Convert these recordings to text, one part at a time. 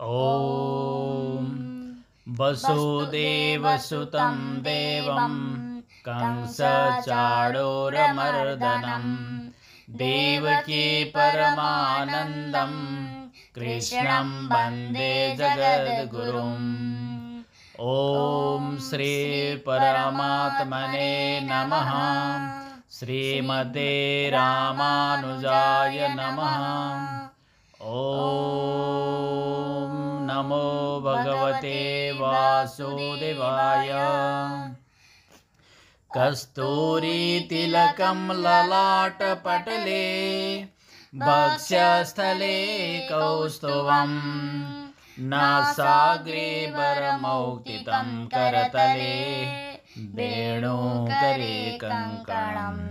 ॐ वसुदेवसुतं देवं कंसचाणूरमर्दनं देवकी परमानन्दं कृष्णं वन्दे जगद्गुरुम्। ॐ श्री परमात्मने नमः। श्रीमते रामानुजाय नमः। ॐ नमो भगवते वासुदेवाय। कस्तूरीतिलकं ललाटपटले वक्षस्थले कौस्तुभं नासाग्रेवरमौक्तिकं करतले वेणुकरे कङ्कणम्।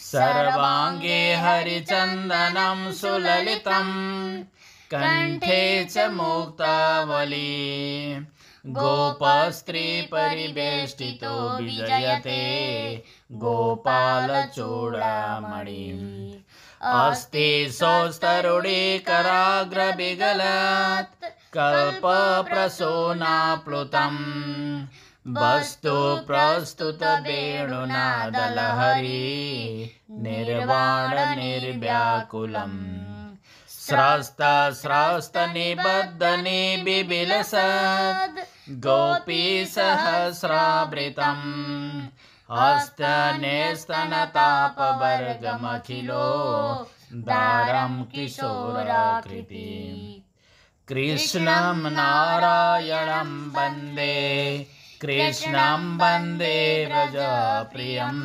सर्वाङ्गे हरिचन्दनं सुललितं कण्ठे च मुक्तावली। गोपस्त्रीपरिवेष्टितो विजयते गोपालचूडामणिम्। अस्ति सौस्तरुणीकराग्रविगलात् कल्पप्रसूनाप्लुतम्। वस्तु प्रस्तुत वेणुनादलहरी निर्वाण निर्व्याकुलम्। स्रस्त निबद्धनि बिबिलसद् गोपीसहस्रावृतम्। हस्तनेस्तनतापवर्गमखिलो दारं किशोराकृति। कृष्णं नारायणं वन्दे कृष्णं वन्दे व्रजप्रियं।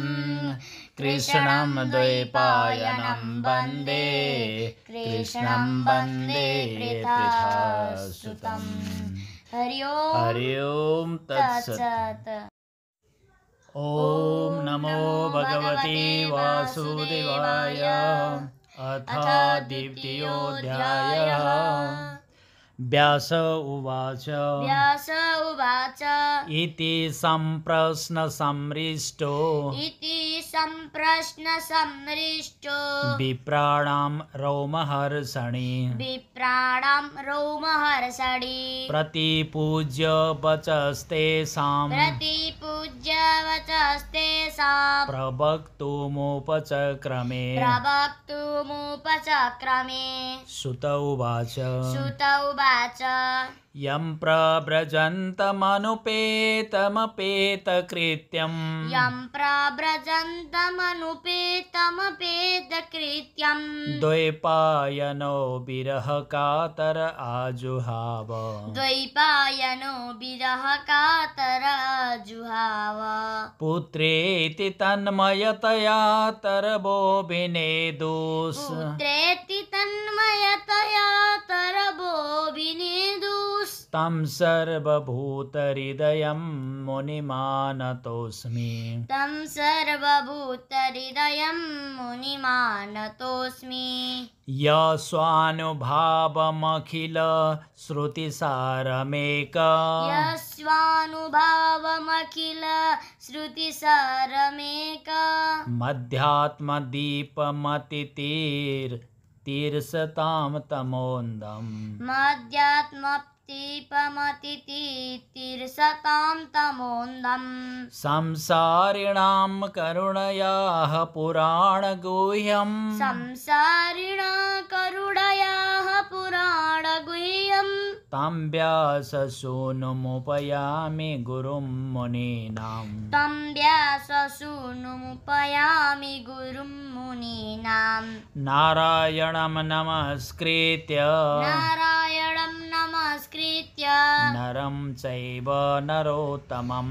कृष्णं द्वैपायनं वन्दे कृष्णं वन्दे पृथासुतं। हरि ओम तत्सत्। ॐ नमो भगवते वासुदेवाय। अथ द्वितीयोऽध्यायः। व्यास उवाच इति सम्प्रश्नसम्मृष्टो विप्राणां रोमहर्षणि प्रतिपूज्य वचस्तेषां प्रवक्तुमुपचक्रमे। सुत उवाच यं प्रव्रजन्तमनुपेतमपेतकृत्यं द्वैपायनो विरहकातर आजुहाव। पुत्रेति तन्मयतया तरवो विनेदुस्। तं सर्वभूतहृदयं मुनिमानतोऽस्मि। यस्वानुभावमखिल श्रुतिसारमेक। मध्यात्मदीपमतितीर्षतां तमोन्दम्। संसारिणां करुणयाः पुराणगुह्यम्। तं व्याससूनुमुपयामि गुरुं मुनीनाम्। नारायणं नमस्कृत्य नरं चैव नरोत्तमं।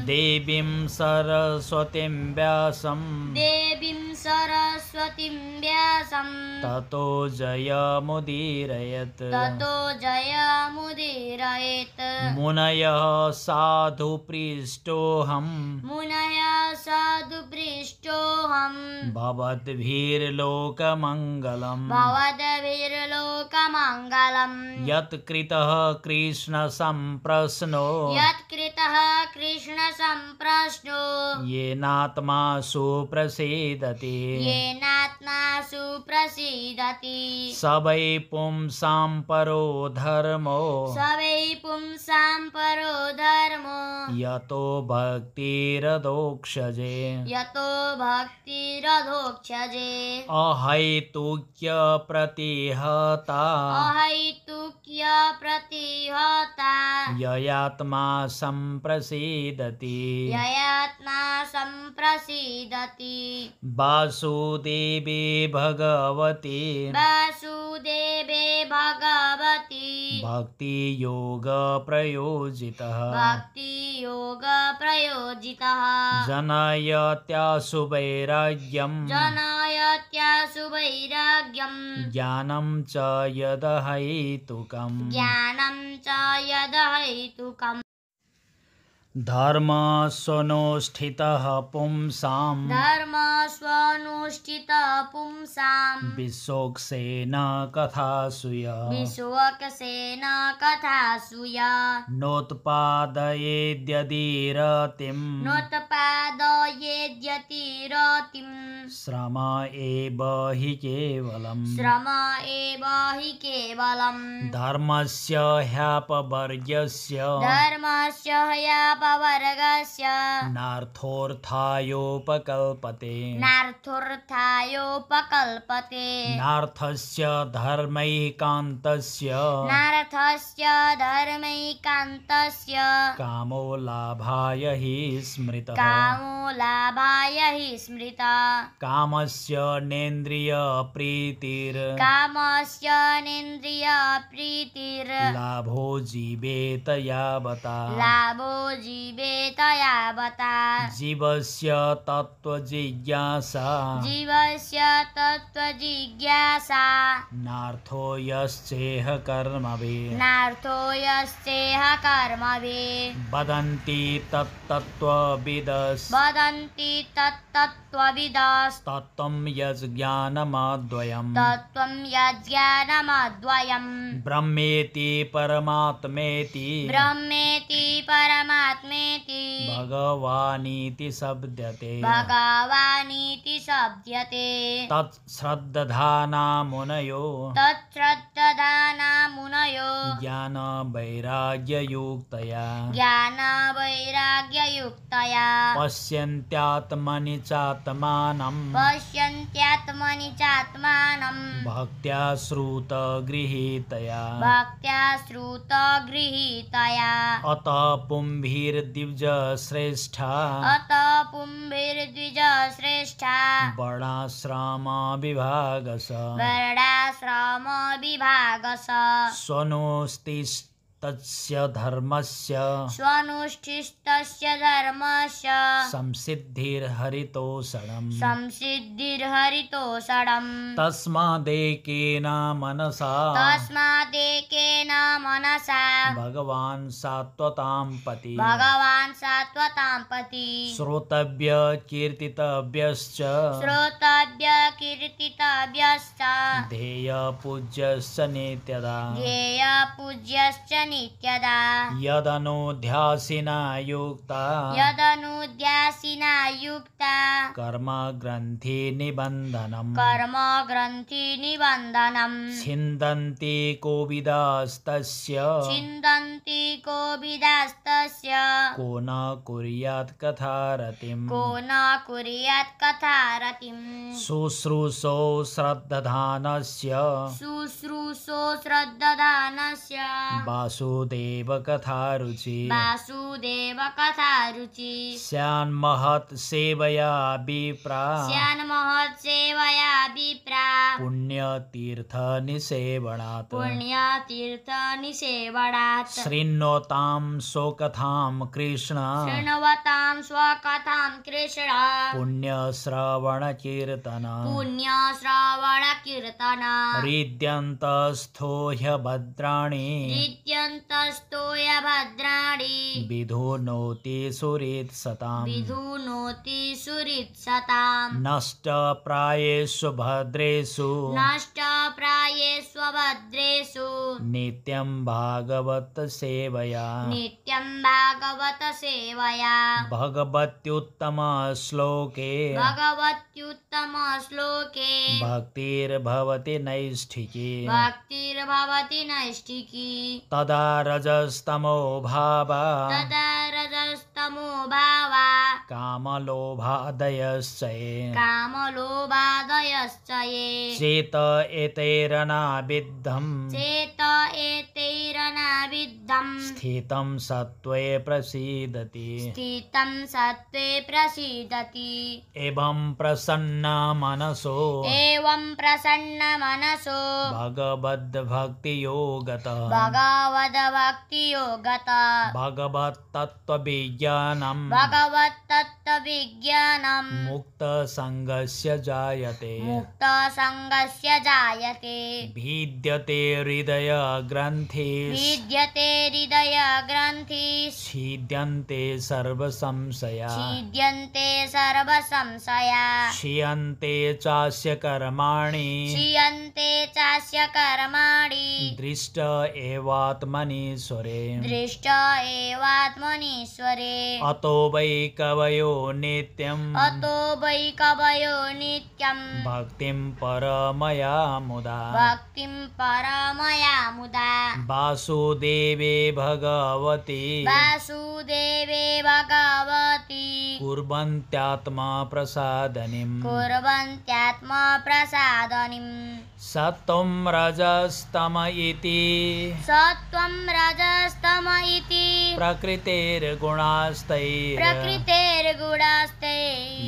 देवीं सरस्वतीं व्यासं ततो जयमुदीरयत्। मुनयः साधु पृष्टोऽहम् भवद्भिर्लोकमङ्गलम्। लोकमङ्गलम् यत्कृतः कृष्णसम्प्रश्नो येनात्मा सुप्रसीदति स वै पुंसां परो धर्मो यतो भक्तिरधोक्षजे अहैतुक्य प्रतिहता ययात्मा सम्प्रसीदति वासुदेवे भगवती भक्तियोग प्रयोजितः जनयत्याशु वैराग्यम् ज्ञानं च यदहैतुकम् धर्म स्वनुष्ठितः पुंसां विश्वक्सेन कथासूय नोत्पादयेद्यदिरतिं श्रम एव हि केवलम् धर्मस्य ह्यपवर्गस्य नार्थोऽर्थायोपकल्पते नार्थस्य धर्मैकान्तस्य कामो लाभाय हि स्मृतः कामस्य नेन्द्रियप्रीतिर् लाभो जीवेत यावता जीवस्य तत्त्वजिज्ञासा नार्थो यश्चेह कर्मभिः वदन्ति तत्त्वं यज्ज्ञानमद्वयम् ब्रह्मेति परमात्मेति भगवानीति शब्दते तत्श्रद्धाना मुनयो ज्ञानवैराग्ययुक्तया पश्यन्त्यात्मनि चात्मानं भक्त्या श्रुतगृहीतया अत पुंभिर्द्विजश्रेष्ठा वर्णाश्रमविभागश स्वनुष्ठिस्तस्य धर्मस्य संसिद्धिर्हरितोषणम् तस्मादेकेन मनसा भगवान् सात्वतां पति श्रोतव्य कीर्तितव्यश्च ध्येय पूज्यश्च नित्यदा यदनुध्यासिना युक्ता कर्म ग्रन्थि निबन्धनम् छिन्दन्ति कोविदस्तस्य को न कुर्यात् कथारतिम् शुश्रूषो श्रद्धानस्य वासुदेव कथारुचि स्यान्महत् सेवया विप्रा पुण्यतीर्थ निसेवनात् शृण्वतां स्वकथां कृष्ण पुण्यश्रवणकीर्तन हृद्यन्तस्थो ह्यभद्राणि विधुनोति सुहृत्सताम् नष्टप्रायेषु भद्रेषु येष्वभद्रेषु नित्यं भागवत सेवया नित्यं भागवत सेवया भगवत्युत्तम श्लोके भगवत्युत्तम श्लोके भक्तिर्भवति नैष्ठिकी भक्तिर्भवति नैष्ठिकी तदा रजस्तमो भावा तदा रजस्तमो भावा कामलोभादयश्च ये कामलोभादयश्च ये चेत एतैरनाविद्धम् चेत एतैरनाविद्धम् स्थितं सत्त्वे प्रसीदति स्थितं सत्त्वे प्रसीदति एवं प्रसन्न मनसो एवं प्रसन्न मनसो भगवद्भक्तियोगतः भगवद्भक्तियोगतः भगवत्तत्त्वविज्ञानं भगवत्तत्त्वविज्ञानं मुक्तसङ्गस्य जायते मुक्तसङ्गस्य जायते भिद्यते हृदयग्रन्थि भिद्यते हृदयग्रन्थिः छिद्यन्ते सर्वसंशया छिद्यन्ते सर्वसंशया क्षीयन्ते चास्य कर्माणि क्षीयन्ते चास्य कर्माणि दृष्ट एवात्मनीश्वरे दृष्ट एवात्मनीश्वरे अतो वै कवयो नित्यम् अतो वै कवयो नित्यं भक्तिं परमया मुदा भक्तिं परमया मुदा वासुदेवे भगवती वासुदेवे भगवती कुर्वन्त्यात्मा प्रसादनीम् कुर्वन्त्यात्मप्रसादनीम् सत्त्वं रजस्तम इति सत्त्वं रजस्तम इति प्रकृतेर्गुणास्तैर् प्रकृतेर्गुणास्ते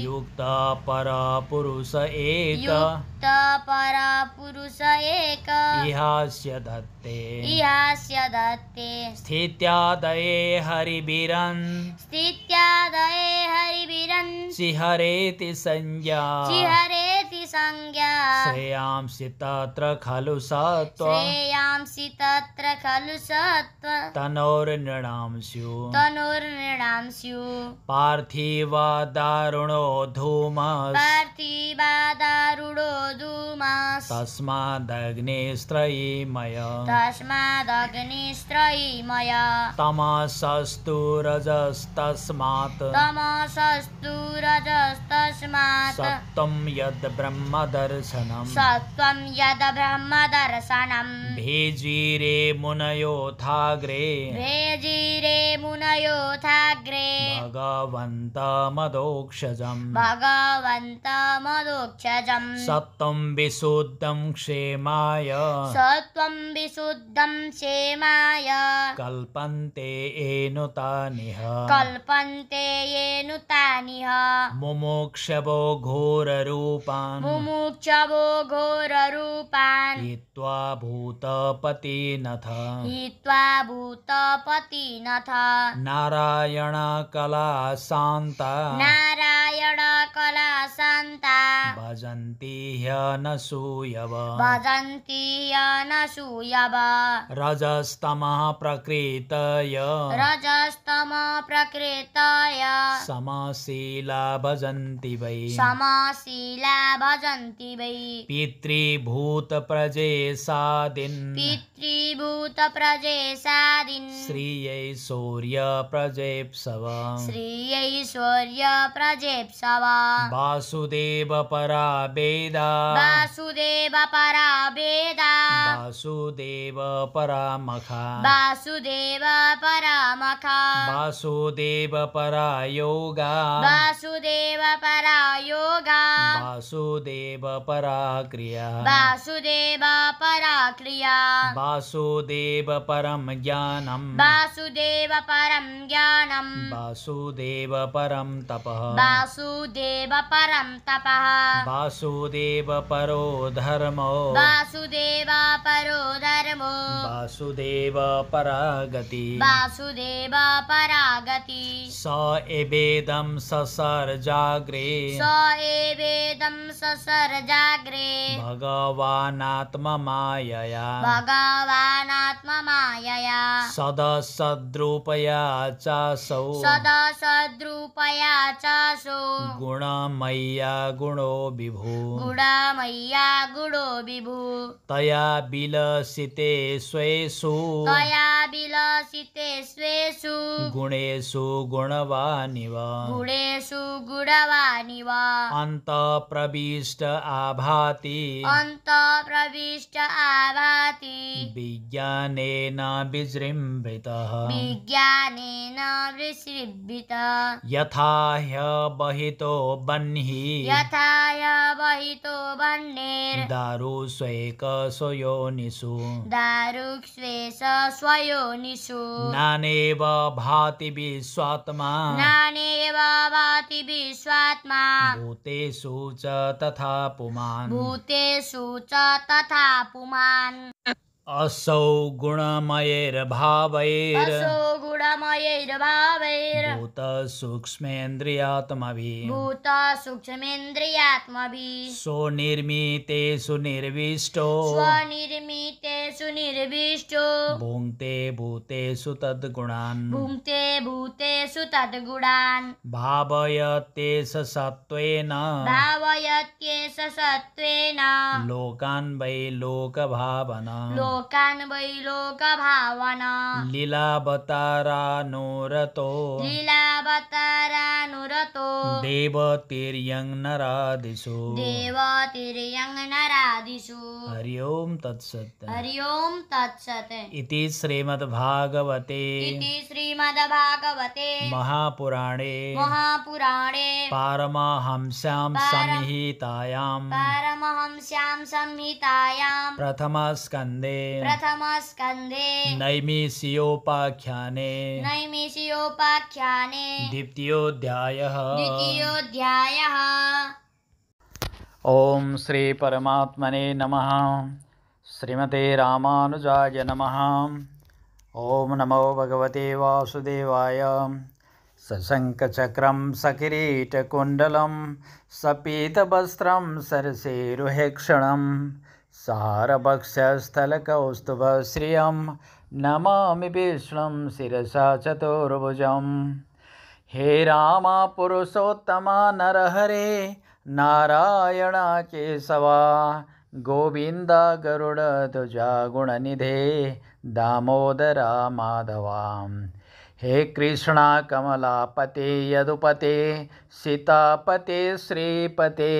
युक्त परपुरुष एक युक्त परपुरुष एक इहास्य दत्ते इहास्य दत्ते स्थित्यादये हरिभिरन् स्थित्यादये हरिभिरन् सिहरेति संज्ञा चिहरेति संज्ञा श्रेयांसि तत्र खलु सत्त्व श्रेयांसि तत्र खलु सत्त्व तनोर्नृणां स्युः तनुर्नृणां स्युः पार्थिवा दारुणो धूमः पार्थिवादारुणो धूमः तस्मादग्निस्त्रयीमय तस्मादग्निस्त्रयीमय तमसस्तु रजस्तस्मात् तमसस्तु रजस्तस्मात् सत्त्वं यद् ब्रह्मदर्शनम् सत्त्वं यद् ब्रह्मदर्शनम् भेजीरे मुनयोथाग्रे भेजिरे मुनयोथाग्रे भगवन्तमदोक्षजम् भगवन्तमदोक्षजम् सत्त्वं विशुद्धं क्षेमाय सत्त्वं विशुद्धं क्षेमाय कल्पन्ते एनुतानिह कल्पन्ते येनुतानिह मुमुक्षवो घोररूपान् मुमुक्षवो घोररूपान् हित्वा भूतपतिनथ हित्वा भूतपतिनथ नारायणकला शान्ता नारायण कला शान्ता भजन्ति ह्यनसूयव भजन्ति अनसूयव रजस्तमः प्रकृतय रजस्तम प्रकृतय समशीला भजन्ति वै समशीला भजन्ति वै पितृभूतप्रजेशादिन् पितृभूतप्रजेशादिन् श्रियैश्वर्यप्रजेप्सव श्रीयैश्वर्यप्रजेप्सव वासुदेव परा वेदा वासुदेव परा वेदा वासुदेव परामखा वासुदेव परामखा वासुदेव परा योगा वासुदेव परा योगा वासुदेव परा क्रिया वासुदेव परा क्रिया वासुदेव परं ज्ञानं वासुदेव परं ज्ञानं वासुदेव परं तपः वासुदेव परं तपः वासुदेव परो धर्मो वासुदेव परो धर्मो वासुदेव परा गति वासुदेव परा गति स एवेदं ससर्जाग्रे स एवेदं स सरजाग्रे भगवानात्ममायया भगवानात्ममायया सदसद्रूपया चासौ सदसद्रूपया चासो गुणमय्या गुणो विभु गुणमय्या गुणो विभु तया विलसिते स्वेषु तया विलसिते स्वेषु गुणेषु गुणवानिव गुणेषु गुणवानिव अन्तःप्रविष्ट आभाति अन्तःप्रविष्ट आभाति विज्ञानेन विजृम्भितः विज्ञानेन विसृभित यथा ह्यवहितो बह्निः यथा वहितो वह्नेर् दारुष्वैकस्वयोनिषु दारुक्ष्वेष स्वयोनिषु नानेव भाति विश्वात्मा नानेव भाति विश्वात्मा भूतेषु च तथा पुमान् भूतेषु च तथा पुमान् असौ गुणमयैर्भावैर् असो गुणमयैर्भावैर् भूतसूक्ष्मेन्द्रियात्मभिः भूत सूक्ष्मेन्द्रियात्मभिः स्वनिर्मितेषु निर्विष्टो स्वनिर्मितेषु निर्विष्टो भुङ्क्ते भूतेषु तद्गुणान् भुङ्क्ते भूतेषु तद्गुणान् भावयत्येष सत्त्वेन भावयत्येष सत्त्वेन लोकान् वै लोकभावना लोकान् वै लोकभावना लीलावतारानुरतो लीलावतारानुरतो देवतिर्यं नरादिषु देवतिर्यं नरादिषु हरि ओं तत्सत् हरि ओं तत्सत् इति श्रीमद्भागवते इति श्रीमद्भागवते महापुराणे महापुराणे पारमहंस्यां संहितायां पारमहंस्यां संहितायां प्रथमस्कन्धे प्रथमस्कन्धे नैमिषीयोपाख्याने नैमिषीयोपाख्याने द्वितीयोऽध्यायः द्वितीयोऽध्यायः ॐ श्री परमात्मने नमः। श्रीमते रामानुजाय नमः। ॐ नमो भगवते वासुदेवाय। सशङ्खचक्रं सकिरीटकुण्डलं सपीतवस्त्रं सरसेरुहेक्षणं सारभक्षस्थलकौस्तुभश्रियं नमामि विष्णुं शिरसा चतुर्भुजं। हे रामा पुरुषोत्तमा नरहरे नारायण केशवा गोविन्द गरुडध्वजा गुणनिधे दामोदरा माधवा। हे कृष्णा कमलापते यदुपते सीतापते श्रीपते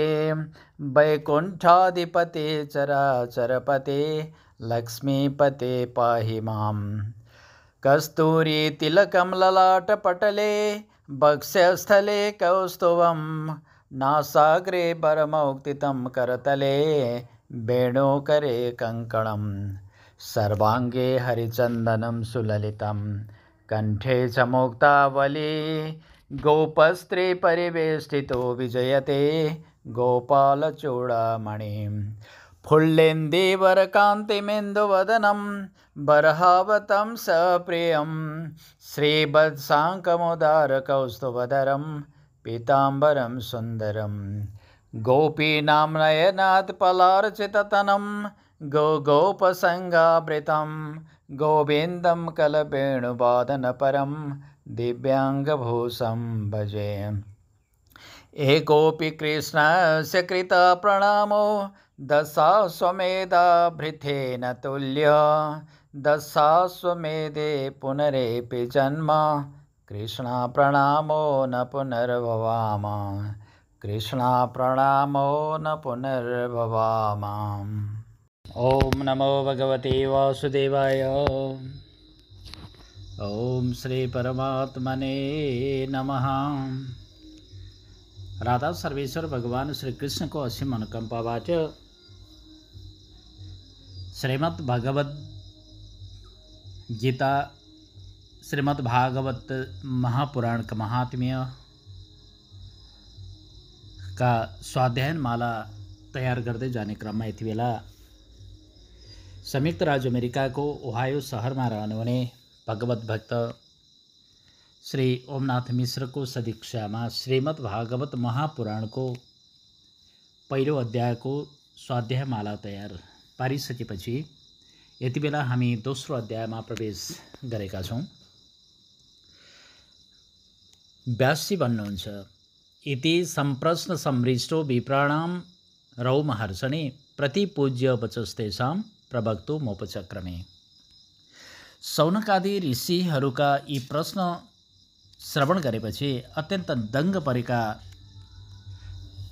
वैकुण्ठाधिपते चराचरपते लक्ष्मीपते पाहि माम्। कस्तूरी तिलकं ललाटपटले वक्षस्थले कौस्तुभं नासाग्रे वरमौक्तितं करतले वेणुकरे कङ्कणं सर्वाङ्गे हरिचन्दनं सुललितं कण्ठे च मुक्तावली गोपस्त्रे परिवेष्टितो विजयते गोपालचूडामणिं। फुल्लेन्दीवरकान्तिमेन्दुवदनं बर्हावतं सप्रियं श्रीवत्साङ्कमुदारकौस्तुभधरं पीताम्बरं सुन्दरं। गोपीनां नयनात् पलार्चिततनं गोपसङ्गावृतं गोविन्दं कलवेणुवादनपरं दिव्याङ्गभूषं भजे। एकोऽपि कृष्णस्य कृतः प्रणमो दशाश्वमेधाभृतेन तुल्य दशाश्वमेधे पुनरेपि जन्म कृष्ण प्रणमो न पुनर्भवाम कृष्ण प्रणमो न पुनर्भवाम। ॐ नमो भगवते वासुदेवाय। ॐ श्री परमात्मने नमः। राधा सर्वेश्वर भगवान श्री कृष्ण को असीम अनुकंपाबाट श्रीमद् भगवद गीता श्रीमद् भागवत महापुराण का महात्म्य का स्वाध्यायन माला तैयार गर्दै जाने क्रममा यति बेला संयुक्त राज्य अमेरिकाको ओहायो शहरमा रहनुहुने भगवत भक्त श्री ओमनाथ मिश्रको सदीक्षामा श्रीमद् भागवत महापुराणको पहिलो अध्यायको स्वाध्यायमाला तयार पारिसकेपछि यति बेला हामी दोस्रो अध्यायमा प्रवेश गरेका छौँ। व्यासजी भन्नुहुन्छ, इति सम्प्रश्न सम्मृष्टो विप्राणां रौमहर्षणे प्रतिपूज्य वचस्तेषां प्रवक्तु मोपचक्रमे। शौनकादि ऋषिहरूका यी प्रश्न श्रवण गरेपछि अत्यन्त दङ्ग परेका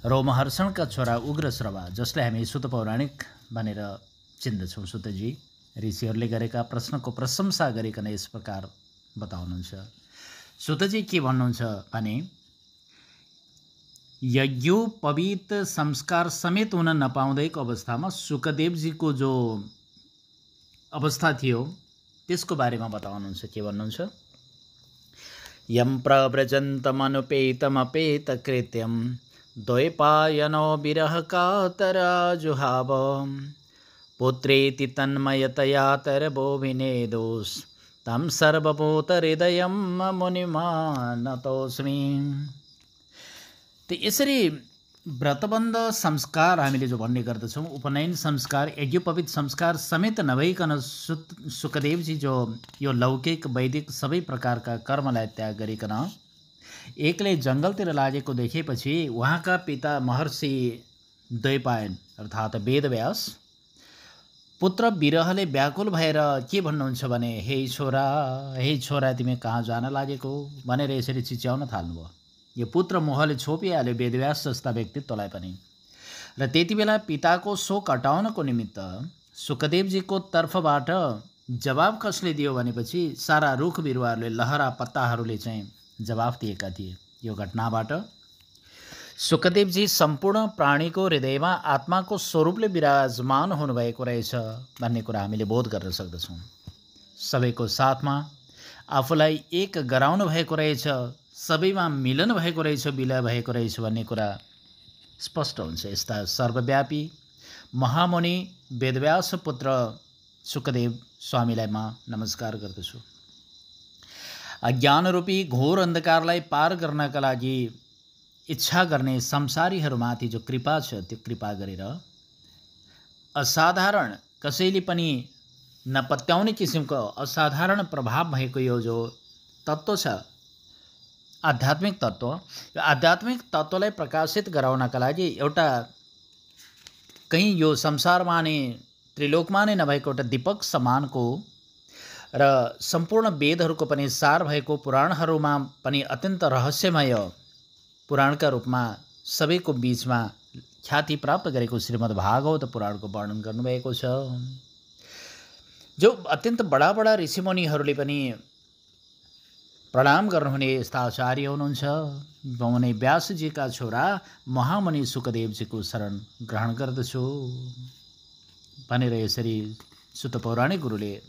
रोमहर्षणका छोरा उग्रश्रवा, जसलाई हामी सुत पौराणिक भनेर चिन्दछौँ, सुतजी ऋषिहरूले गरेका प्रश्नको प्रशंसा गरिकन यस प्रकार बताउनुहुन्छ। सुतजी के भन्नुहुन्छ भने, यज्ञोपवीत संस्कार समेत हुन नपाउँदैको अवस्थामा सुकदेवजीको जो अवस्था थियो त्यसको बारेमा बताउनुहुन्छ। के भन्नुहुन्छ? यं प्रव्रजन्तमनुपेतमपेतकृत्यं द्वैपायनो विरहकातराजुहाव पुत्रेति तन्मयतया तरबोभिनेदोस् तं सर्वभूतहृदयं मुनिमानतोऽस्मि। त यसरी व्रतबन्ध संस्कार हामीले जो भन्ने गर्दछौँ, उपनयन संस्कार, यज्ञोपवीत संस्कार समेत नभइकन सुकदेवजी जो यो लौकिक वैदिक सबै प्रकारका कर्मलाई त्याग गरिकन एक्लै जङ्गलतिर लागेको देखेपछि उहाँका पिता महर्षि द्वैपायन अर्थात् वेदव्यास पुत्र विरहले व्याकुल भएर के भन्नुहुन्छ भने, हे छोरा तिमी कहाँ जान लागेको भनेर यसरी चिच्याउन थाल्नुभयो। यो पुत्र मोहले छोपिहाल्यो वेदव्यास जस्ता व्यक्तित्वलाई पनि। र त्यति बेला पिताको शोक हटाउनको निमित्त सुकदेवजीको तर्फबाट जवाब कसले दियो भनेपछि सारा रुख बिरुवाहरूले, लहरा पत्ताहरूले चाहिँ जवाफ दिएका थिए। यो घटनाबाट सुकदेवजी सम्पूर्ण प्राणीको हृदयमा आत्माको स्वरूपले विराजमान हुनुभएको रहेछ भन्ने कुरा हामीले बोध गर्न सक्दछौँ। सबैको साथमा आफूलाई एक गराउनु भएको रहेछ, सबैमा मिलन भएको रहेछ, विलय भएको रहेछ भन्ने कुरा स्पष्ट हुन्छ। यस्ता सर्वव्यापी महामुनि वेदव्यास पुत्र सुकदेव स्वामीलाई म नमस्कार गर्दछु। अज्ञानरूपी घोर अन्धकारलाई पार गर्नका लागि इच्छा गर्ने संसारीहरूमाथि जो कृपा छ, त्यो कृपा गरेर असाधारण, कसैले पनि नपत्याउने किसिमको असाधारण प्रभाव भएको यो जो तत्त्व छ, आध्यात्मिक तत्त्व, यो आध्यात्मिक तत्त्वलाई प्रकाशित गराउनका लागि एउटा कहीँ यो संसारमा नै त्रिलोकमा नै नभएको एउटा दीपक समानको र सम्पूर्ण वेदहरूको पनि सार भएको, पुराणहरूमा पनि अत्यन्त रहस्यमय पुराणका रूपमा सबैको बीचमा ख्याति प्राप्त गरेको श्रीमद् भागवत पुराणको वर्णन गर्नुभएको छ। जो अत्यन्त बडा बडा ऋषिमुनिहरूले पनि प्रणाम गर्नुहुने यस्ता आचार्य हुनुहुन्छ। उनी व्यासजीका छोरा महामुनि सुकदेवजीको शरण ग्रहण गर्दछु भनेर यसरी सुत पौराणिक गुरुले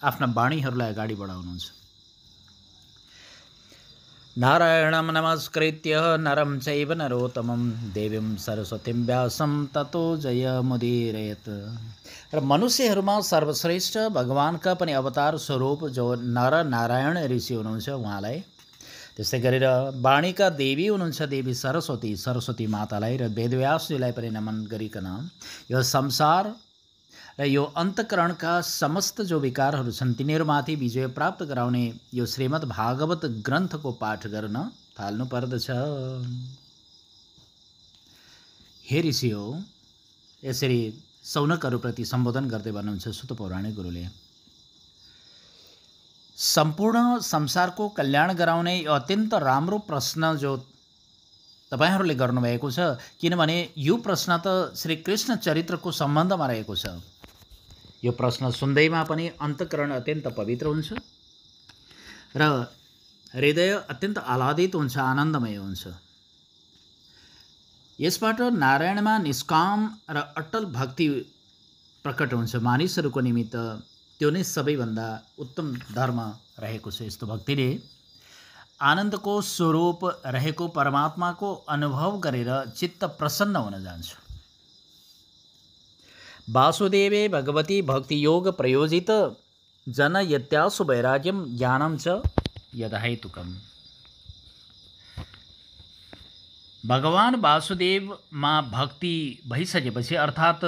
आफ्ना वाणीहरूलाई अगाडि बढाउनुहुन्छ। नारायणं नमस्कृत्य नरं चैव नरोत्तमं देवीं सरस्वतीं व्यासं ततो जयमुदीरयेत्। र मनुष्यहरूमा सर्वश्रेष्ठ भगवानका पनि अवतार स्वरूप जो नर नारायण ऋषि हुनुहुन्छ उहाँलाई, त्यस्तै गरेर वाणीका देवी हुनुहुन्छ देवी सरस्वती मातालाई र वेदव्यासजीलाई पनि नमन गरिकन यो संसार र यो अन्तःकरणका समस्त जो विकारहरू छन् तिनीहरूमाथि विजय प्राप्त गराउने यो श्रीमद् भागवत ग्रन्थको पाठ गर्न थाल्नु पर्दछ। हे ऋषि हो, यसरी शौनकहरूप्रति सम्बोधन गर्दै भन्नुहुन्छ सुत पौराणिक गुरुले, सम्पूर्ण संसारको कल्याण गराउने यो अत्यन्त राम्रो प्रश्न जो तपाईहरूले गर्नुभएको छ, किनभने यो प्रश्न त श्रीकृष्ण चरित्रको सम्बन्धमा रहेको छ। यो प्रश्न सुन्दैमा पनि अन्तःकरण अत्यन्त पवित्र हुन्छ र हृदय अत्यन्त आह्लादित हुन्छ, आनन्दमय हुन्छ। यसबाट नारायणमा निष्काम र अटल भक्ति प्रकट हुन्छ। मानिसहरूको निमित्त त्यो नै सबैभन्दा उत्तम धर्म रहेको छ। यस्तो भक्तिले आनन्दको स्वरूप रहेको परमात्माको अनुभव गरेर चित्त प्रसन्न हुन जान्छ। वासुदेवे भगवती भक्ति योग प्रयोजित जनयत्यासु वैराग्यम ज्ञानम च यदहेतुकम्। भगवान वासुदेवमा भक्ति भइसकेपछि अर्थात्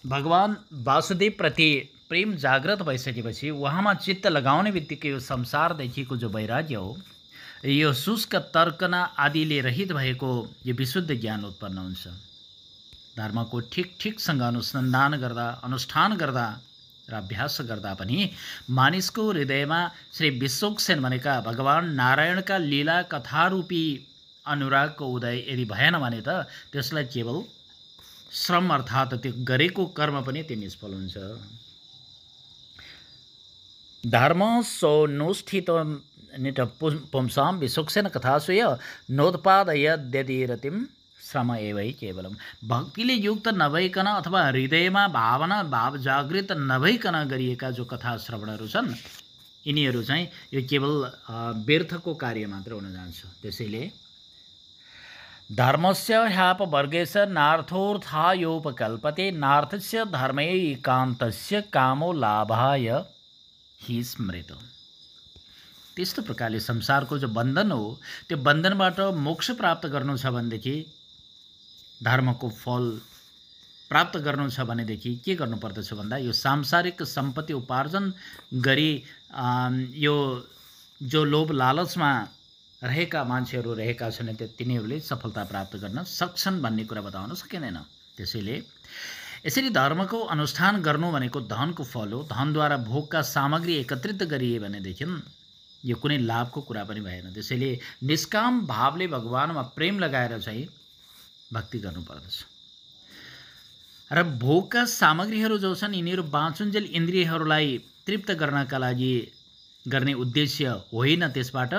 भगवान वासुदेव प्रति प्रेम जागृत भइसकेपछि उहाँमा चित्त लगाउने बित्तिकै यो संसारदेखिको जो वैराग्य हो, यो शुष्क तर्कना आदिले रहित भएको यो विशुद्ध ज्ञान उत्पन्न हुन्छ। धर्मको ठिकसँग अनुसन्धान गर्दा, अनुष्ठान गर्दा र अभ्यास गर्दा पनि मानिसको हृदयमा श्री विश्वक्सेन भनेका भगवान नारायणका लीला कथारूपी अनुरागको उदय यदि भएन भने त त्यसलाई केवल श्रम अर्थात् त्यो गरेको कर्म पनि त्यो निष्फल हुन्छ। धर्म सोनुष्ठित पुंसां विश्वक्सेन कथास्वय नोत्पादय दधिरतिम श्रम एवै केवलम। भक्तिले युक्त नभइकन अथवा हृदयमा भाव जागृत नभइकन गरिएका जो कथा श्रवणहरू छन् यिनीहरू चाहिँ यो केवल व्यर्थको कार्य मात्र हुन जान्छ। त्यसैले धर्मस्य ह्यापवर्गेश नार्थोर्थायोपकल्पते नार्थस्य धर्मैकान्तस्य कामो लाभाय हि स्मृत। त्यस्तो प्रकारले संसारको जो बन्धन हो त्यो बन्धनबाट मोक्ष प्राप्त गर्नु छ भनेदेखि, धर्मको फल प्राप्त गर्नु छ भनेदेखि के गर्नुपर्दछ भन्दा यो सांसारिक सम्पत्ति उपार्जन गरी यो जो लोभ लालचमा रहेका मान्छेहरू रहेका छन् तिनीहरूले सफलता प्राप्त गर्न सक्छन् भन्ने कुरा बताउन सकिँदैन। त्यसैले यसरी धर्मको अनुष्ठान गर्नु भनेको धनको फल हो। धनद्वारा भोगका सामग्री एकत्रित गरिए भनेदेखि यो कुनै लाभको कुरा पनि भएन। त्यसैले निष्काम भावले भगवानमा प्रेम लगाएर चाहिँ भक्ति गर्नुपर्दछ। र भोगका सामग्रीहरू जो छन् यिनीहरू बाँचुन्जेल इन्द्रियहरूलाई तृप्त गर्नका लागि गर्ने उद्देश्य होइन, त्यसबाट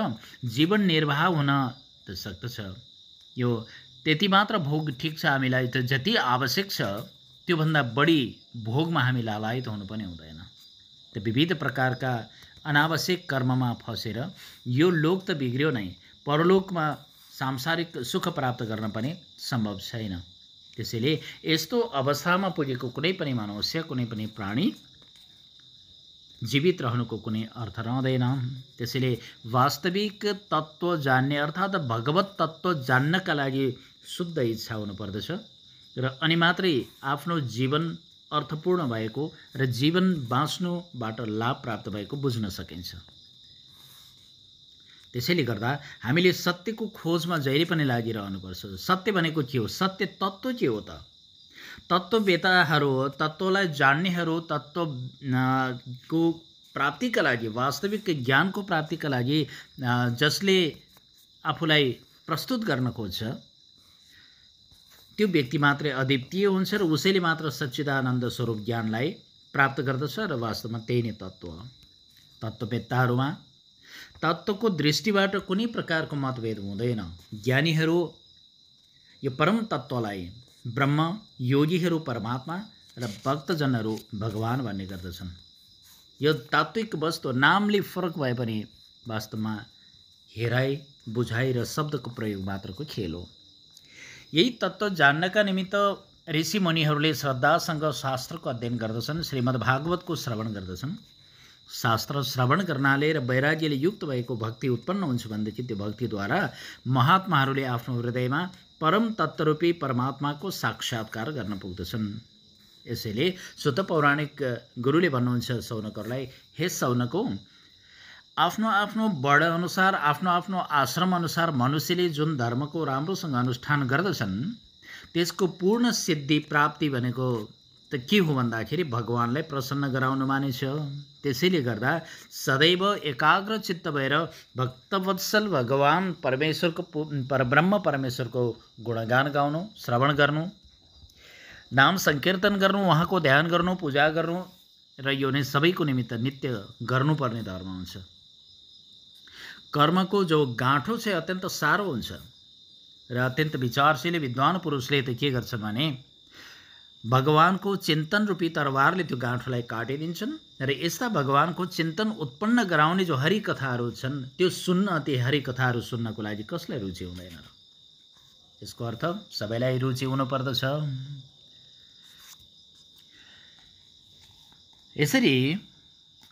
जीवन निर्वाह हुन त सक्दछ। यो त्यति मात्र भोग ठिक छ, हामीलाई त जति आवश्यक छ त्योभन्दा बढी भोगमा हामी लालायित हुनु पनि हुँदैन। त विविध प्रकारका अनावश्यक कर्ममा फसेर यो लोक त बिग्रियो नै, परलोकमा सांसारिक सुख प्राप्त गर्न पनि सम्भव छैन। त्यसैले यस्तो अवस्थामा पुगेको कुनै पनि मनुष्य, कुनै पनि प्राणी जीवित रहनुको कुनै अर्थ रहँदैन। त्यसैले वास्तविक तत्त्व जान्ने अर्थात् भगवत तत्त्व जान्नका लागि शुद्ध इच्छा हुनुपर्दछ र अनि मात्रै आफ्नो जीवन अर्थपूर्ण भएको र जीवन बाँच्नुबाट लाभ प्राप्त भएको बुझ्न सकिन्छ। त्यसैले गर्दा हामीले सत्यको खोजमा जहिले पनि लागिरहनुपर्छ। सत्य भनेको के हो? सत्य तत्त्व के हो त? तत्त्ववेताहरू, तत्त्वलाई जान्नेहरू, तत्त्वको प्राप्तिका लागि, वास्तविक ज्ञानको प्राप्तिका लागि जसले आफूलाई प्रस्तुत गर्न खोज्छ त्यो व्यक्ति मात्रै अद्वितीय हुन्छ र उसैले मात्र सच्चिदानन्द स्वरूप ज्ञानलाई प्राप्त गर्दछ र वास्तवमा त्यही नै तत्त्व हो। तत्त्ववेत्ताहरूमा तत्त्वको दृष्टिबाट कुनै प्रकारको मतभेद हुँदैन। ज्ञानीहरू यो परम तत्त्वलाई ब्रह्म, योगीहरू परमात्मा र भक्तजनहरू भगवान भन्ने गर्दछन्। यो तात्विक वस्तु नामले फरक भए पनि वास्तवमा हेराइ, बुझाइ र शब्दको प्रयोग मात्रको खेल हो। यही तत्त्व जान्नका निमित्त ऋषि मुनिहरूले श्रद्धासँग शास्त्रको अध्ययन गर्दछन्, श्रीमद् भागवतको श्रवण गर्दछन्। शास्त्र श्रवण गर्नाले र वैराग्यले युक्त भएको भक्ति उत्पन्न हुन्छ भनेदेखि त्यो भक्तिद्वारा महात्माहरूले आफ्नो हृदयमा परम तत्त्वरूपी परमात्माको साक्षात्कार गर्न पुग्दछन्। यसैले सुत पौराणिक गुरुले भन्नुहुन्छ सौनकहरूलाई, हे सौनको, आफ्नो आफ्नो वर्ण अनुसार, आफ्नो आफ्नो आश्रम अनुसार मनुष्यले जुन धर्मको राम्रोसँग अनुष्ठान गर्दछन् त्यसको पूर्ण सिद्धि प्राप्ति भनेको त के हो भन्दाखेरि भगवानलाई प्रसन्न गराउनु मानिन्छ। त्यसैले गर्दा सदैव एकाग्र चित्त भएर भक्तवत्सल भगवान परमेश्वरको, परब्रह्म परमेश्वरको गुणगान गाउनु, श्रवण गर्नु, नाम संकीर्तन गर्नु, उहाँको ध्यान गर्नु, पूजा गर्नु र यो नै सबैको निमित्त नित्य गर्नुपर्ने धर्म हुन्छ। कर्मको जो गाँठो चाहिँ अत्यन्त साह्रो हुन्छ र अत्यन्त विचारशील विद्वान पुरुषले त के गर्छन् भने भगवानको चिन्तन रूपी तरवारले त्यो गाँठोलाई काटिदिन्छन् र यस्ता भगवानको चिन्तन उत्पन्न गराउने जो हरिकथाहरू छन् त्यो सुन्न, ती हरिकथाहरू सुन्नको लागि कसलाई रुचि हुँदैन र? यसको अर्थ सबैलाई रुचि हुनुपर्दछ। यसरी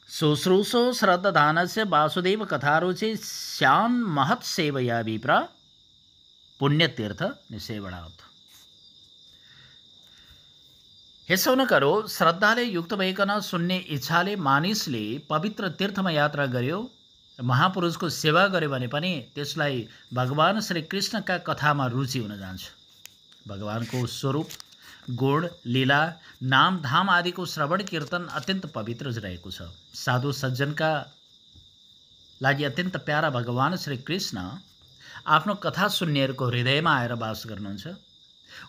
शुश्रूषो श्रद्धानस्य वासुदेव कथारुचि स्यान् महत् सेवया विप्र पुण्यतीर्थ निश्चय बढाओत्। यसो नगरो, श्रद्धाले युक्त भइकन सुन्ने इच्छाले मानिसले पवित्र तीर्थमा यात्रा गर्यो, महापुरुषको सेवा गर्यो भने पनि त्यसलाई भगवान श्री कृष्णका कथामा रुचि हुन जान्छ। भगवानको स्वरूप, गुण, लीला, नाम धाम आदिको श्रवण कीर्तन अत्यन्त पवित्र रहेको छ। साधु सज्जनका लागि अत्यन्त प्यारा भगवान श्री कृष्ण आफ्नो कथा सुन्नेहरूको हृदयमा आएर वास गर्नुहुन्छ।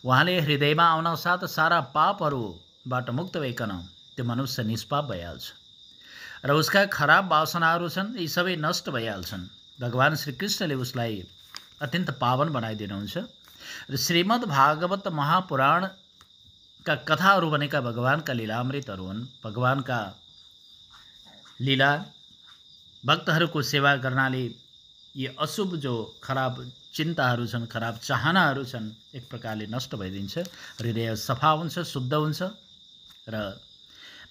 उहाँले हृदयमा आउन साथ सारा पापहरूबाट मुक्त भइकन त्यो मनुष्य निष्पाप भइहाल्छ र उसका खराब वासनाहरू छन्, यी सबै नष्ट भइहाल्छन्। भगवान श्री कृष्णले उसलाई अत्यन्त पावन बनाइदिनुहुन्छ र श्रीमद् भागवत महापुराणका कथाहरू भनेका भगवानका लीलामृतहरू हुन्। भगवानका लीला भक्तहरूको सेवा गर्नाले यी अशुभ जो खराब चिन्ताहरू छन्, खराब चाहनाहरू छन्, एक प्रकारले नष्ट भइदिन्छ। हृदय सफा हुन्छ, शुद्ध हुन्छ र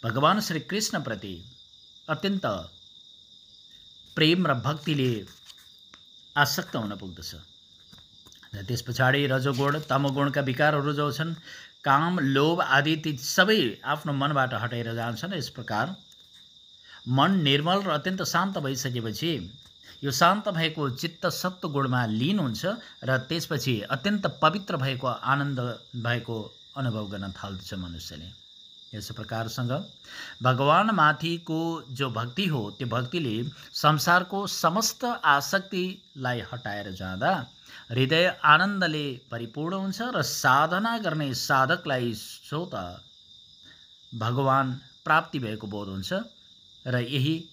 भगवान श्री कृष्णप्रति अत्यन्त प्रेम र भक्तिले आसक्त हुन पुग्दछ। र त्यस पछाडि रजोगुण तमोगुणका विकारहरू जो छन्, काम, लोभ आदि, ती सबै आफ्नो मनबाट हटाएर जान्छन्। यस प्रकार मन निर्मल र अत्यन्त शान्त भइसकेपछि यो शान्त भएको चित्त सत्व गुणमा लीन हुन्छ र त्यसपछि अत्यन्त पवित्र भएको आनन्द भएको अनुभव गर्न थाल्दछ मनुष्यले। यस प्रकारसँग भगवानमाथिको जो भक्ति हो, त्यो भक्तिले संसारको समस्त आसक्तिलाई हटाएर जाँदा हृदय आनन्दले परिपूर्ण हुन्छ र साधना गर्ने साधकलाई स्वत भगवान प्राप्ति भएको बोध हुन्छ र यही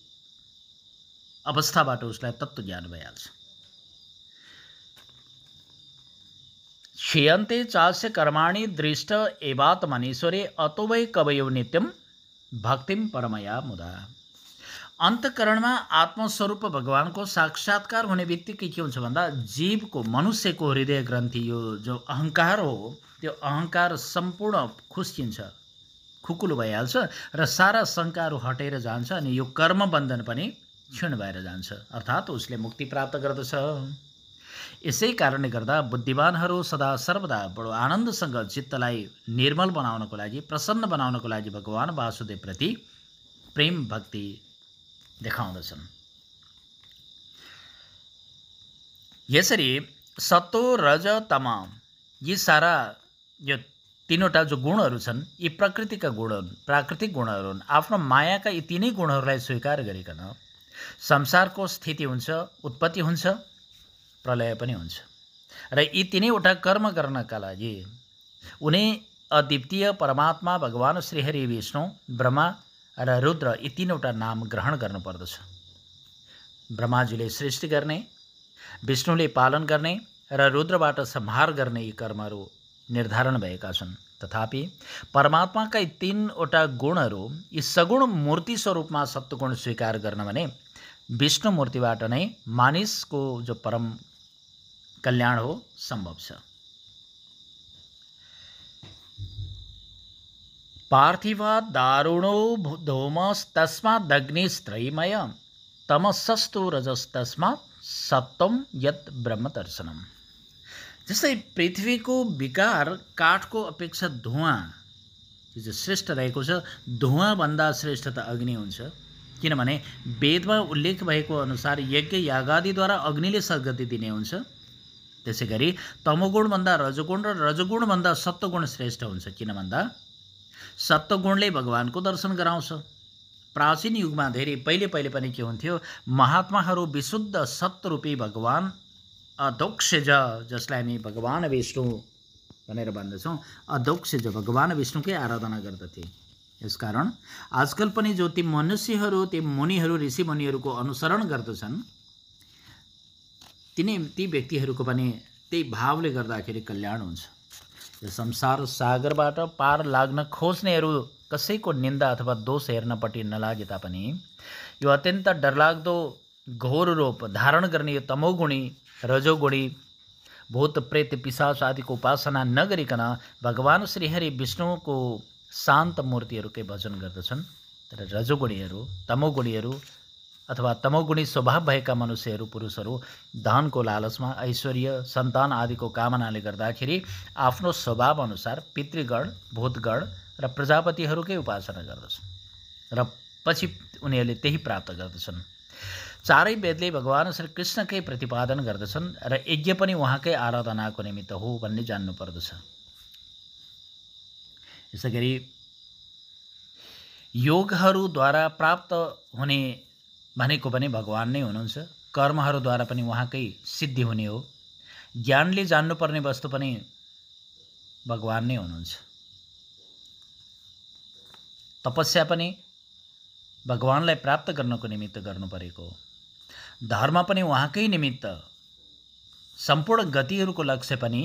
अवस्थाबाट उसलाई तत्त्वज्ञान भइहाल्छ। क्षीयन्ते चास्य कर्माणि दृष्ट एवात्मनीश्वरे अतो वै कवयो नित्यं भक्तिम परमया मुदा। अन्तःकरणमा आत्मस्वरूप भगवानको साक्षात्कार हुने बित्तिकै के हुन्छ भन्दा जीवको, मनुष्यको हृदय ग्रन्थि, यो जो अहङ्कार हो, त्यो अहङ्कार सम्पूर्ण खुस्किन्छ, खुकुलो भइहाल्छ र सारा शङ्काहरू हटेर जान्छ अनि यो कर्म बन्धन पनि क्षीण भएर जान्छ, अर्थात् उसले मुक्ति प्राप्त गर्दछ। यसै कारणले गर्दा बुद्धिमानहरू सदा सर्वदा बडो आनन्दसँग चित्तलाई निर्मल बनाउनको लागि, प्रसन्न बनाउनको लागि भगवान वासुदेवप्रति प्रेम भक्ति देखाउँदछन्। यसरी सत्तो रज तम यी सारा यो तीनवटा जो गुणहरू छन्, यी प्रकृतिका गुण हुन्, प्राकृतिक गुणहरू हुन्। आफ्नो मायाका यी तीनै गुणहरूलाई स्वीकार गरिकन संसारको स्थिति हुन्छ, उत्पत्ति हुन्छ, प्रलय पनि हुन्छ र यी तीनैवटा कर्म गर्नका लागि उनी अद्वितीय परमात्मा भगवान श्रीहरि विष्णु, ब्रह्मा र रुद्र यी तीनवटा नाम ग्रहण गर्नुपर्दछ। ब्रह्माजीले सृष्टि गर्ने, विष्णुले पालन गर्ने र रुद्रबाट संहार गर्ने यी कर्महरू निर्धारण भएका छन्। तथापि परमात्माका यी तीनवटा गुणहरू यी सगुण मूर्ति स्वरूपमा सत्वगुण स्वीकार गर्न भने विष्णु मूर्तिबाट नै मानिसको जो परम कल्याण हो सम्भव छ। पार्थिवा दारुणो धूमस्तस्मादग्निस्त्रयीमय तमसस्तु रजस्तस्मात् सत्वम यत् ब्रह्मदर्शनम। जस्तै पृथ्वीको विकार काठको अपेक्षा धुवाँ जो श्रेष्ठ रहेको छ, धुवाँभन्दा श्रेष्ठ त अग्नि हुन्छ। किनभने वेदमा उल्लेख भएको अनुसार यज्ञ यागादिद्वारा अग्निले सद्गति दिने हुन्छ। त्यसै गरी तमोगुणभन्दा रजोगुण र रजोगुणभन्दा सत्वगुण श्रेष्ठ हुन्छ। किन भन्दा सत्वगुणले भगवानको दर्शन गराउँछ। प्राचीन युगमा धेरै पहिले पनि के हुन्थ्यो, महात्माहरू विशुद्ध सत्वरूपी भगवान अधोक्षज, जसलाई हामी भगवान विष्णु भनेर भन्दछौँ, अधोक्षज भगवान विष्णुकै आराधना गर्दथे। यसकारण आजकल पनि जो ती मनुष्यहरू, ती मुनिहरू, ऋषि मुनिहरूको अनुसरण गर्दछन्, ती व्यक्तिहरूको पनि त्यही भावले गर्दाखेरि कल्याण हुन्छ। यो संसार सागरबाट पार लाग्न खोज्नेहरू कसैको निन्दा अथवा दोष हेर्नपट्टि नलागे तापनि यो अत्यन्त डरलाग्दो घोर रूप धारण गर्ने यो तमोगुणी, रजोगुणी, भूत प्रेत पिशाच आदिको उपासना नगरिकन भगवान श्रीहरि विष्णुको शान्त मूर्तिहरूकै भजन गर्दछन्। तर रजोगुणीहरू, तमोगुणीहरू अथवा तमोगुणी स्वभाव भएका मनुष्यहरू पुरुषहरू धनको लालचमा ऐश्वर्य सन्तान आदिको कामनाले गर्दाखेरि आफ्नो स्वभाव अनुसार पितृगण भूतगण र प्रजापतिहरूकै उपासना गर्दछन् र पछि उनीहरूले त्यही प्राप्त गर्दछन्। चारै वेदले भगवान श्री कृष्णकै प्रतिपादन गर्दछन् र यज्ञ पनि उहाँकै आराधनाको निमित्त हो भन्ने जान्नु पर्दछ। यसैगरी योगहरूद्वारा प्राप्त हुने भनेको पनि भगवान नै हुनुहुन्छ। कर्महरूद्वारा पनि उहाँकै सिद्धि हुने हो। ज्ञानले जान्नुपर्ने वस्तु पनि भगवान नै हुनुहुन्छ। तपस्या पनि भगवानलाई प्राप्त गर्नको निमित्त गर्नु परेको हो। धर्म पनि उहाँकै निमित्त। सम्पूर्ण गतिहरूको लक्ष्य पनि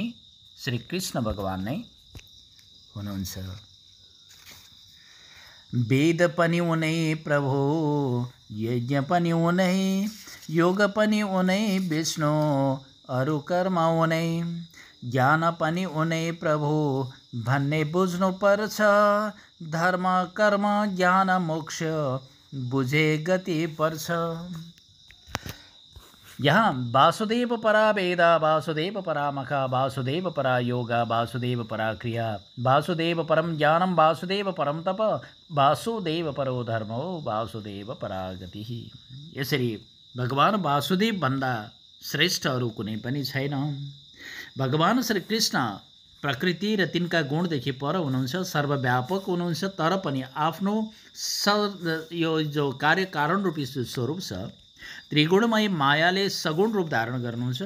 श्री कृष्ण भगवान नै हुनुहुन्छ। वेद पनि उनै प्रभु, यज्ञ पनि उनै, योग पनि उनै विष्णु, अरु कर्म उनै, ज्ञान पनि उनै प्रभु भन्ने बुझ्नु पर्छ। धर्म कर्म ज्ञान मोक्ष बुझे गति पर्छ। यहाँ वासुदेव परा वेदा, वासुदेव परा मखा, वासुदेव परा योगा, वासुदेव परा क्रिया, वासुदेव परम ज्ञानम, वासुदेव परम तप, वासुदेव परो धर्मो, वासुदेव परा गति। यसरी भगवान वासुदेव भन्दा श्रेष्ठ अरू कुनै पनि छैन। भगवान श्री कृष्ण प्रकृति र तिनका गुणदेखि पर हुनुहुन्छ, सर्वव्यापक हुनुहुन्छ, तर पनि आफ्नो यो जो कार्य कारण रूपी स्वरूप छ त्रिगुणमय मायाले सगुण रूप धारण गर्नुहुन्छ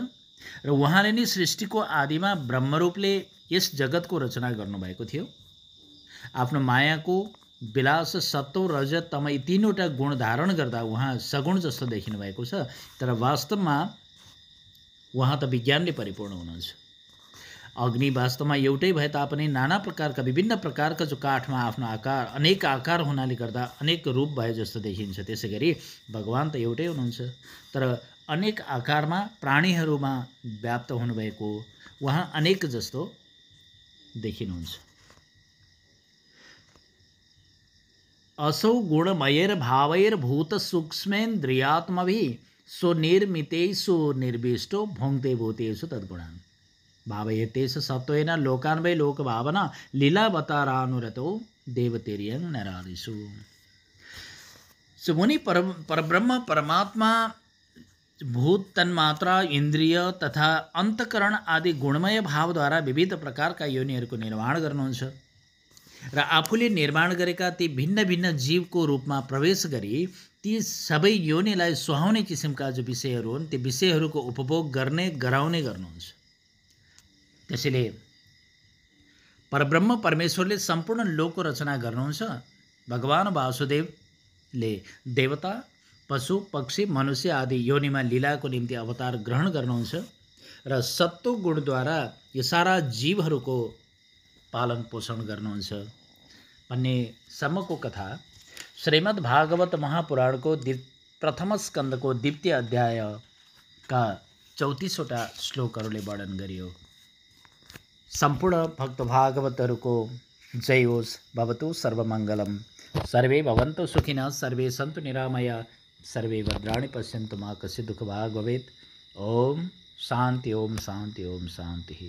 र उहाँले नै सृष्टिको आदिमा ब्रह्मरूपले यस जगतको रचना गर्नुभएको थियो। आफ्नो मायाको विलास सत्व रजत तम यी तीनवटा गुण धारण गर्दा उहाँ सगुण जस्तो देखिनु भएको छ, तर वास्तवमा उहाँ त विज्ञानले परिपूर्ण हुनुहुन्छ। अग्नि वास्तवमा एउटै भए तापनि नाना प्रकारका विभिन्न प्रकारका जो काठमा आफ्नो आकार अनेक आकार हुनाले गर्दा अनेक रूप भए जस्तो देखिन्छ। त्यसै गरी भगवान त एउटै हुनुहुन्छ, तर अनेक आकारमा प्राणीहरूमा व्याप्त हुनुभएको उहाँ अनेक जस्तो देखिनुहुन्छ। असौ गुणमयैर भावैर भूत सूक्ष्मेन्द्रियात्मभिः स्वनिर्मितेषु निर्विष्टो भुङ्क्ते भूतेषु तद्गुणान् भावयतेष सत्त्वेन लोकान् वै लोकभावना लीलावतारानुरतो देवतेर्यं नरादिषु। मुनि परब्रह्म परमात्मा भूत तन्मात्रा इन्द्रिय तथा अन्तकरण आदि गुणमय भावद्वारा विविध प्रकारका योनिहरूको निर्माण गर्नुहुन्छ र आफूले निर्माण गरेका ती भिन्न भिन्न जीवको रूपमा प्रवेश गरी ती सबै योनिलाई सुहाउने किसिमका जो विषयहरू हुन् ती विषयहरूको उपभोग गर्ने गराउने गर्नुहुन्छ। त्यसैले परब्रह्म परमेश्वरले सम्पूर्ण लोकको रचना गर्नुहुन्छ। भगवान वासुदेवले देवता पशु पक्षी मनुष्य आदि योनिमा लीलाको निम्ति अवतार ग्रहण गर्नुहुन्छ र सत्व गुणद्वारा यो सारा जीवहरूको पालन पोषण गर्नुहुन्छ भन्ने सम्मको कथा श्रीमद् भागवत महापुराणको प्रथम स्कन्धको द्वितीय अध्यायका 34वटा श्लोकहरूले वर्णन गरियो। सम्पूर्ण भक्त भागवतहरूको जय होस्। भवतु सर्वमङ्गलम्। सर्वे भवन्तु सुखिनः, सर्वे सन्तु निरामया, सर्वे भद्राणि पश्यन्तु मा कश्चित् दुःखभाग् भवेत्। ओम शान्ति ओम शान्ति ओम शान्तिः।